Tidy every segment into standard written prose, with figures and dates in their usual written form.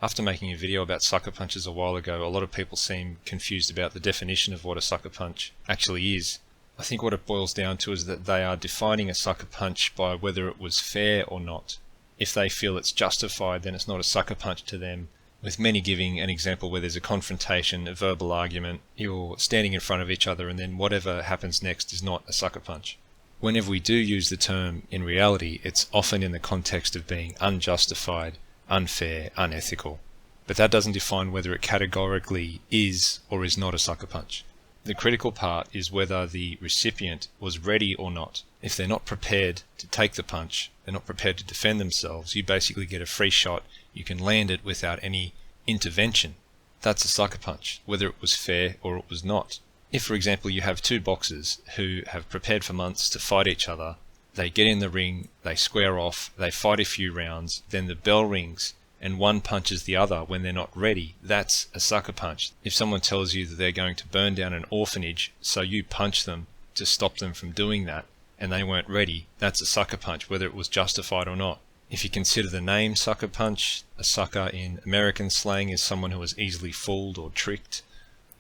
After making a video about sucker punches a while ago, a lot of people seem confused about the definition of what a sucker punch actually is. I think what it boils down to is that they are defining a sucker punch by whether it was fair or not. If they feel it's justified, then it's not a sucker punch to them, with many giving an example where there's a confrontation, a verbal argument, you're standing in front of each other, and then whatever happens next is not a sucker punch. Whenever we do use the term, in reality, it's often in the context of being unjustified, unfair, unethical. But that doesn't define whether it categorically is or is not a sucker punch. The critical part is whether the recipient was ready or not. If they're not prepared to take the punch, they're not prepared to defend themselves, you basically get a free shot, you can land it without any intervention. That's a sucker punch, whether it was fair or it was not. If, for example, you have two boxers who have prepared for months to fight each other, they get in the ring, they square off, they fight a few rounds, then the bell rings and one punches the other when they're not ready, that's a sucker punch. If someone tells you that they're going to burn down an orphanage, so you punch them to stop them from doing that, and they weren't ready, that's a sucker punch, whether it was justified or not. If you consider the name sucker punch, a sucker in American slang is someone who is easily fooled or tricked,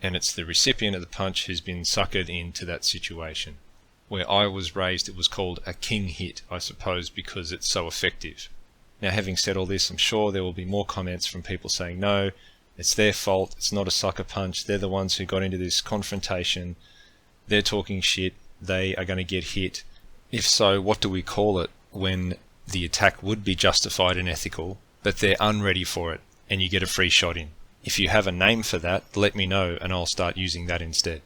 and it's the recipient of the punch who's been suckered into that situation. Where I was raised, it was called a king hit, I suppose, because it's so effective. Now, having said all this, I'm sure there will be more comments from people saying, no, it's their fault, it's not a sucker punch, they're the ones who got into this confrontation, they're talking shit, they are going to get hit. If so, what do we call it when the attack would be justified and ethical, but they're unready for it, and you get a free shot in? If you have a name for that, let me know and I'll start using that instead.